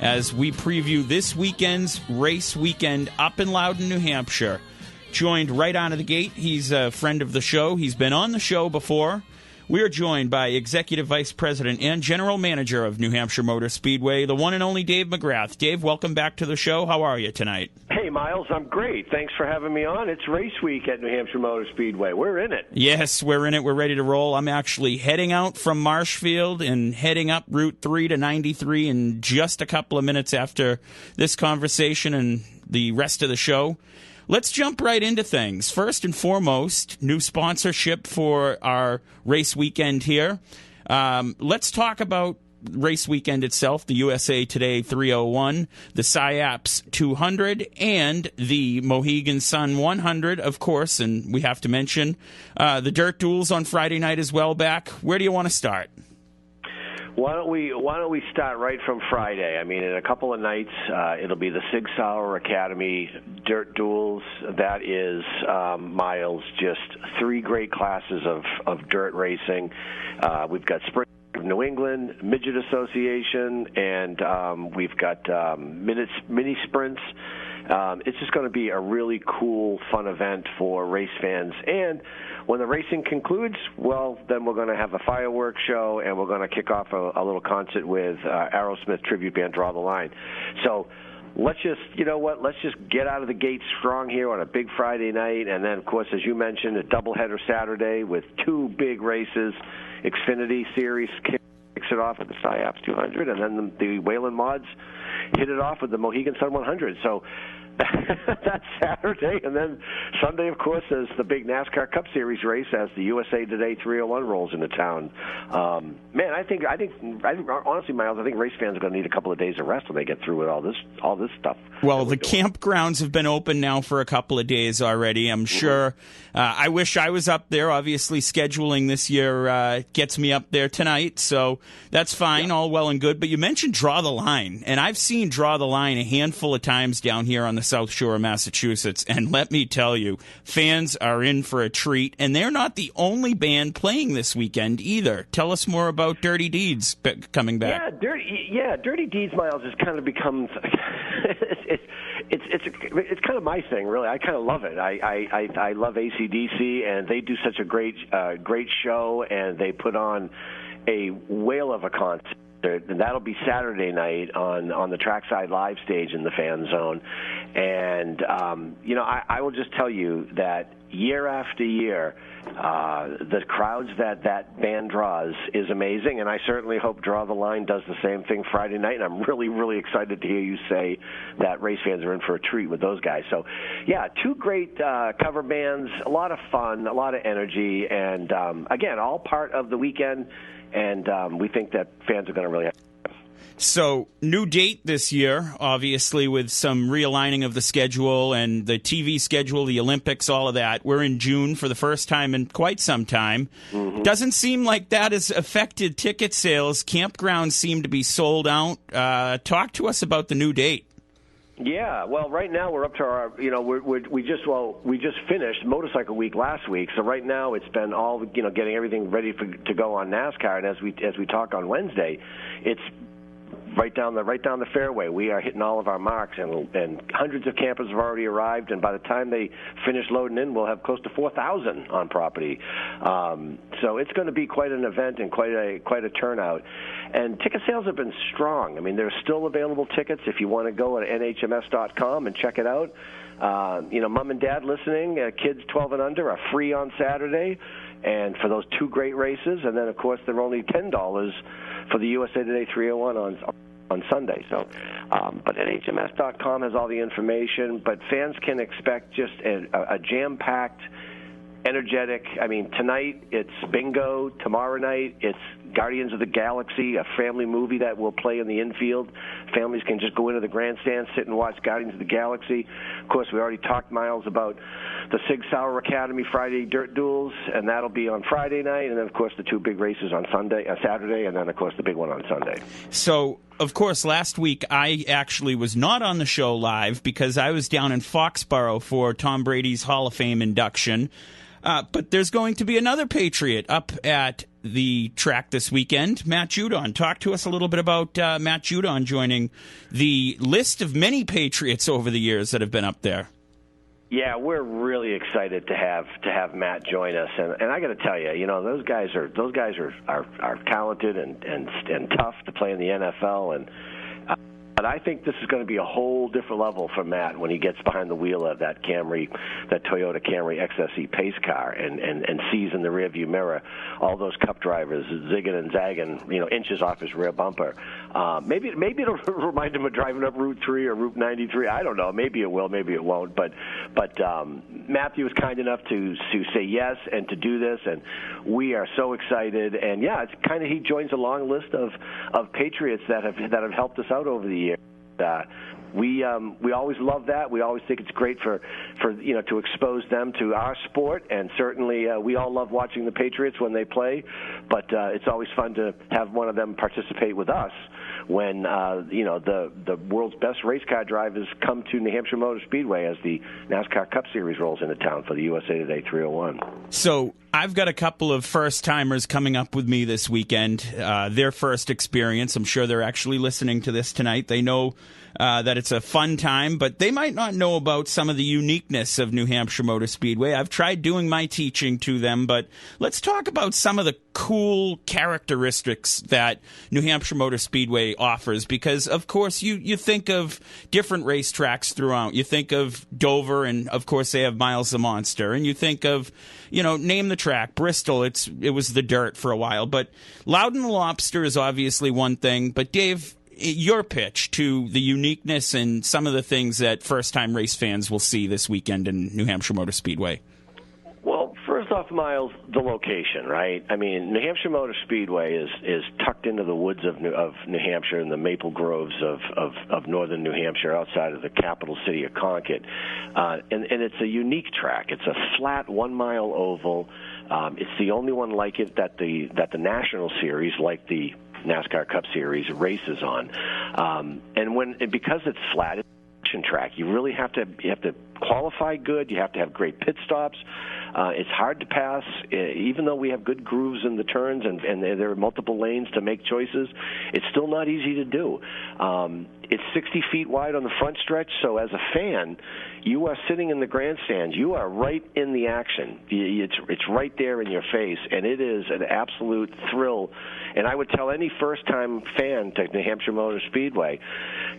as we preview this weekend's race weekend up in Loudon, New Hampshire. Joined right out of the gate, he's a friend of the show. He's been on the show before. We are joined by Executive Vice President and General Manager of New Hampshire Motor Speedway, the one and only Dave McGrath. Dave, welcome back to the show. How are you tonight? Hey, Miles, I'm great. Thanks for having me on. It's race week at New Hampshire Motor Speedway. We're in it. Yes, we're in it. We're ready to roll. I'm actually heading out from Marshfield and heading up Route 3 to 93 in just a couple of minutes after this conversation and the rest of the show. Let's jump right into things. First and foremost, new sponsorship for our race weekend here. Let's talk about race weekend itself, the USA Today 301, the SciAps 200, and the Mohegan Sun 100, of course. And we have to mention the Dirt Duels on Friday night as well back. Where do you want to start? Why don't we start right from Friday? I mean, in a couple of nights, it'll be the Sig Sauer Academy Dirt Duels. That is, Miles, just three great classes of dirt racing. We've got Sprint of New England, Midget Association, and we've got mini sprints. It's just going to be a really cool, fun event for race fans. And when the racing concludes, well, then we're going to have a fireworks show, and we're going to kick off a little concert with Aerosmith tribute band Draw the Line. So let's just get out of the gate strong here on a big Friday night. And then, of course, as you mentioned, a doubleheader Saturday with two big races. Xfinity Series kicks it off with the SciAps 200, and then the Whelen Mods hit it off with the Mohegan Sun 100. So that's Saturday, and then Sunday, of course, is the big NASCAR Cup Series race as the USA Today 301 rolls into town. Man, I think honestly, Miles, I think race fans are going to need a couple of days of rest when they get through with all this stuff. Well, the campgrounds have been open now for a couple of days already. I'm sure. I wish I was up there. Obviously, scheduling this year gets me up there tonight, so that's fine, all well and good. But you mentioned Draw the Line, and I've seen Draw the Line a handful of times down here on the South Shore of Massachusetts, and let me tell you, fans are in for a treat, and they're not the only band playing this weekend either. Tell us more about Dirty Deeds coming back. Dirty Deeds, Miles, has kind of become it's kind of my thing, really. I kind of love it. I love AC/DC, and they do such a great show, and they put on a whale of a concert. And that'll be Saturday night on the Trackside Live stage in the Fan Zone. And, I will just tell you that year after year, the crowds that band draws is amazing, and I certainly hope Draw the Line does the same thing Friday night, and I'm really, really excited to hear you say that race fans are in for a treat with those guys. So, yeah, two great cover bands, a lot of fun, a lot of energy, and, again, all part of the weekend. And we think that fans are going to really have fun. So, new date this year, obviously, with some realigning of the schedule and the TV schedule, the Olympics, all of that. We're in June for the first time in quite some time. Mm-hmm. Doesn't seem like that has affected ticket sales. Campgrounds seem to be sold out. Talk to us about the new date. Yeah, well, right now we're up to our, we just finished Motorcycle Week last week, so right now it's been all, getting everything ready to go on NASCAR, and as we talk on Wednesday, it's right down the fairway. We are hitting all of our marks, and hundreds of campers have already arrived, and by the time they finish loading in, we'll have close to 4,000 on property. So it's going to be quite an event and quite a turnout. And ticket sales have been strong. I mean, there's still available tickets if you want to go to NHMS.com and check it out. Mom and dad listening, kids 12 and under are free on Saturday, and for those two great races. And then, of course, they're only $10 for the USA Today 301 on Sunday. So, but NHMS.com has all the information. But fans can expect just a jam-packed, energetic. I mean, tonight it's bingo. Tomorrow night it's Guardians of the Galaxy, a family movie that will play in the infield. Families can just go into the grandstand, sit and watch Guardians of the Galaxy. Of course, we already talked, Miles, about the Sig Sauer Academy Friday Dirt Duels, and that'll be on Friday night. And then, of course, the two big races on Saturday, and then, of course, the big one on Sunday. So, of course, last week I actually was not on the show live because I was down in Foxborough for Tom Brady's Hall of Fame induction. But there's going to be another Patriot up at the track this weekend, Matt Judon. Talk to us a little bit about Matt Judon joining the list of many Patriots over the years that have been up there. Yeah, we're really excited to have Matt join us, and I got to tell you, those guys are talented and tough to play in the NFL, and but I think this is going to be a whole different level for Matt when he gets behind the wheel of that Toyota Camry XSE pace car and sees in the rearview mirror all those Cup drivers zigging and zagging, inches off his rear bumper. Maybe it'll remind him of driving up Route 3 or Route 93. I don't know. Maybe it will. Maybe it won't. But Matthew was kind enough to say yes and to do this, and we are so excited. And yeah, it's kind of he joins a long list of Patriots that have helped us out over the years. We always love that. We always think it's great for to expose them to our sport, and certainly we all love watching the Patriots when they play. But it's always fun to have one of them participate with us when the world's best race car drivers come to New Hampshire Motor Speedway as the NASCAR Cup Series rolls into town for the USA Today 301. So I've got a couple of first-timers coming up with me this weekend. Their first experience. I'm sure they're actually listening to this tonight. They know that it's a fun time, but they might not know about some of the uniqueness of New Hampshire Motor Speedway. I've tried doing my teaching to them, but let's talk about some of the cool characteristics that New Hampshire Motor Speedway offers, because, of course, you think of different racetracks throughout. You think of Dover, and, of course, they have Miles the Monster, and you think of, name the track, Bristol, it was the dirt for a while, but Loudon the Lobster is obviously one thing, but Dave, your pitch to the uniqueness and some of the things that first-time race fans will see this weekend in New Hampshire Motor Speedway. Well, first off, Miles, the location, right? I mean, New Hampshire Motor Speedway is tucked into the woods of New Hampshire in the maple groves of northern New Hampshire, outside of the capital city of Concord, and it's a unique track. It's a flat 1 mile oval. It's the only one like it that the National Series, like the NASCAR Cup Series, races on, and because it's flat, it's a track. You really have to qualify good. You have to have great pit stops. It's hard to pass, even though we have good grooves in the turns and there are multiple lanes to make choices. It's still not easy to do. It's 60 feet wide on the front stretch, so as a fan, you are sitting in the grandstands. You are right in the action. It's right there in your face, and it is an absolute thrill. And I would tell any first-time fan to New Hampshire Motor Speedway,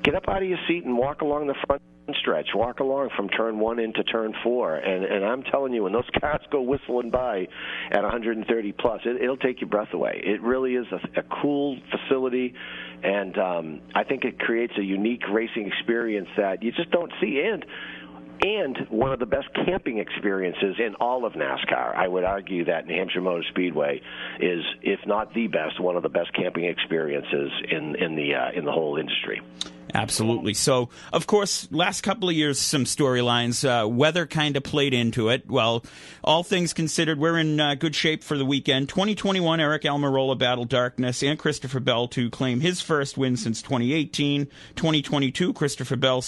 get up out of your seat and walk along the front stretch. Walk along from turn 1 into turn 4, and I'm telling you, when those cars go whistling by at 130 plus, it'll take your breath away. It really is a cool facility, and I think it creates a unique racing experience that you just don't see, and one of the best camping experiences in all of NASCAR. I would argue that New Hampshire Motor Speedway is, if not the best, one of the best camping experiences in the whole industry. Absolutely. So, of course, last couple of years, some storylines. Weather kind of played into it. Well, all things considered, we're in good shape for the weekend. 2021, Eric Almirola battled darkness and Christopher Bell to claim his first win since 2018. 2022, Christopher Bell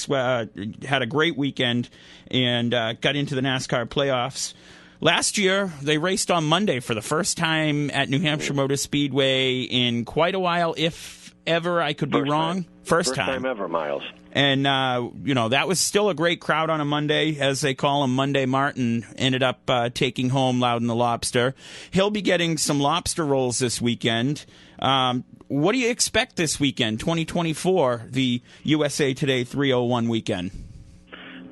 had a great weekend and got into the NASCAR playoffs. Last year, they raced on Monday for the first time at New Hampshire Motor Speedway in quite a while, if ever. I could be wrong. First time ever, Miles. And, that was still a great crowd on a Monday, as they call him. Monday Martin ended up taking home Loudon the Lobster. He'll be getting some lobster rolls this weekend. What do you expect this weekend, 2024, the USA Today 301 weekend?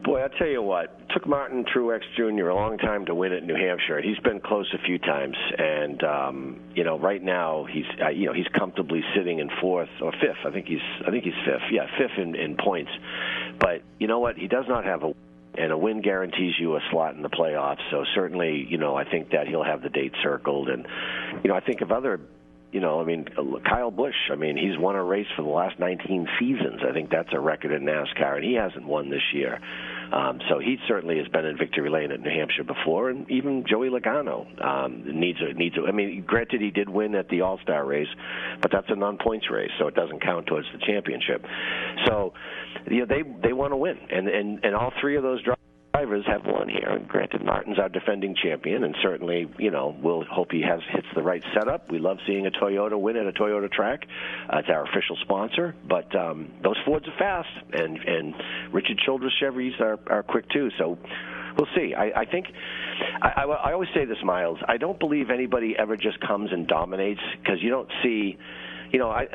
Boy, I'll tell you what. It took Martin Truex Jr. a long time to win at New Hampshire. He's been close a few times, and right now he's comfortably sitting in fourth or fifth. I think he's fifth. Yeah, fifth in points. But you know what? He does not have a win guarantees you a slot in the playoffs. So certainly, I think that he'll have the date circled, and I think of other. Kyle Busch, he's won a race for the last 19 seasons. I think that's a record in NASCAR, and he hasn't won this year. So he certainly has been in victory lane at New Hampshire before, and even Joey Logano needs a. Granted, he did win at the All-Star race, but that's a non-points race, so it doesn't count towards the championship. So, they want to win, and all three of those drivers drivers have won here. And granted, Martin's our defending champion, and certainly, we'll hope he hits the right setup. We love seeing a Toyota win at a Toyota track. It's our official sponsor. But those Fords are fast, and Richard Childress Chevys are quick too. So we'll see. I think I always say this, Miles. I don't believe anybody ever just comes and dominates, because you don't see.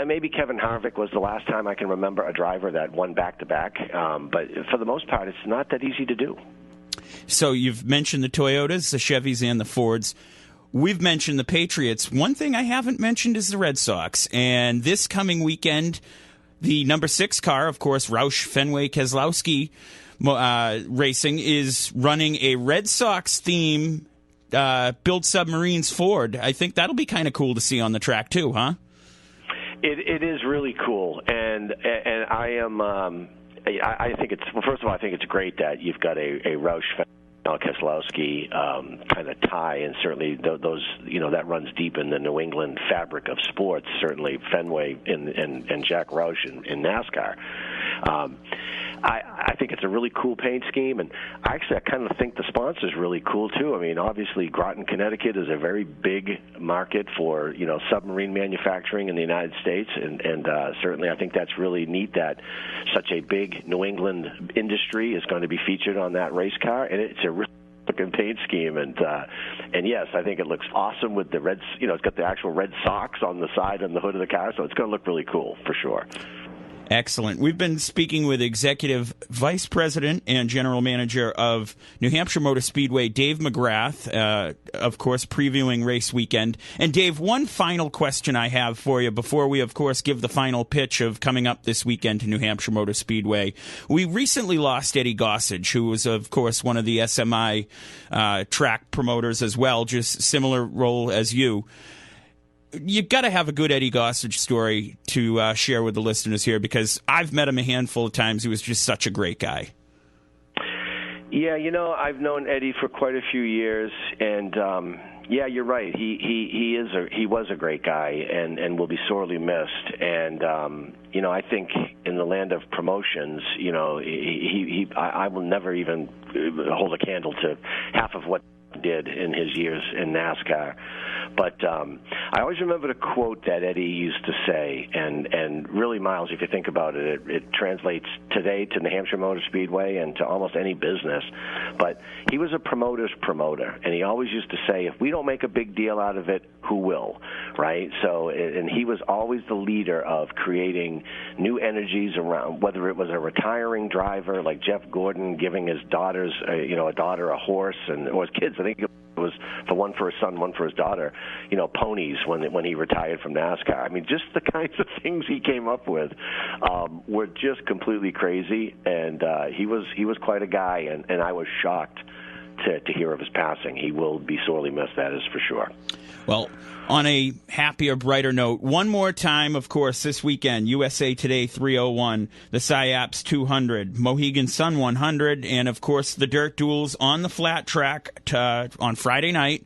Maybe Kevin Harvick was the last time I can remember a driver that won back-to-back. But for the most part, it's not that easy to do. So you've mentioned the Toyotas, the Chevys, and the Fords. We've mentioned the Patriots. One thing I haven't mentioned is the Red Sox. And this coming weekend, the number 6 car, of course, Roush Fenway Keselowski Racing, is running a Red Sox theme build submarines Ford. I think that'll be kind of cool to see on the track too, huh? It is really cool, and I am. I think it's, well, first of all, I think it's great that you've got a Roush Keselowski kind of tie, and certainly those that runs deep in the New England fabric of sports. Certainly Fenway and Jack Roush in NASCAR. I think it's a really cool paint scheme, and actually I kind of think the sponsor's really cool too. I mean, obviously Groton, Connecticut is a very big market for submarine manufacturing in the United States, and certainly I think that's really neat that such a big New England industry is going to be featured on that race car, and it's a really looking paint scheme, and yes, I think it looks awesome with the red. It's got the actual Red Sox on the side and the hood of the car, so it's going to look really cool for sure. Excellent. We've been speaking with Executive Vice President and General Manager of New Hampshire Motor Speedway, Dave McGrath, of course, previewing race weekend. And Dave, one final question I have for you before we, of course, give the final pitch of coming up this weekend to New Hampshire Motor Speedway. We recently lost Eddie Gossage, who was, of course, one of the SMI track promoters as well, just similar role as you. You've got to have a good Eddie Gossage story to share with the listeners here, because I've met him a handful of times. He was just such a great guy. Yeah, I've known Eddie for quite a few years, and yeah, you're right. He was a great guy, and will be sorely missed. And I think in the land of promotions, I will never even hold a candle to half of what he did in his years in NASCAR. But I always remember the quote that Eddie used to say, and really, Miles, if you think about it, it translates today to New Hampshire Motor Speedway and to almost any business. But he was a promoter's promoter, and he always used to say, if we don't make a big deal out of it, who will, right? So, and he was always the leader of creating new energies around, whether it was a retiring driver like Jeff Gordon giving his daughters, a daughter a horse, or his kids, I think it was for one for his son, one for his daughter, ponies when he retired from NASCAR. I mean, just the kinds of things he came up with were just completely crazy, and he was quite a guy, and I was shocked to hear of his passing. He will be sorely missed, that is for sure. Well, on a happier, brighter note, one more time, of course, this weekend, USA Today 301, the SciAps 200, Mohegan Sun 100, and, of course, the Dirt Duels on the flat track on Friday night.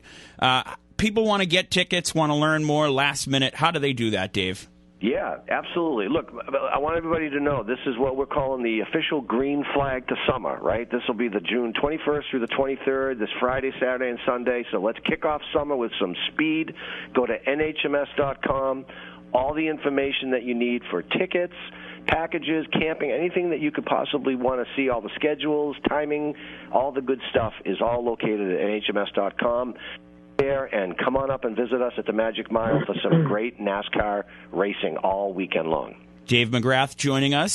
People want to get tickets, want to learn more last minute. How do they do that, Dave? Yeah, absolutely. Look, I want everybody to know this is what we're calling the official green flag to summer, right? This will be the June 21st through the 23rd, this Friday, Saturday, and Sunday. So let's kick off summer with some speed. Go to NHMS.com. All the information that you need for tickets, packages, camping, anything that you could possibly want to see, all the schedules, timing, all the good stuff is all located at NHMS.com. There, and come on up and visit us at the Magic Mile for some great NASCAR racing all weekend long. Dave McGrath joining us.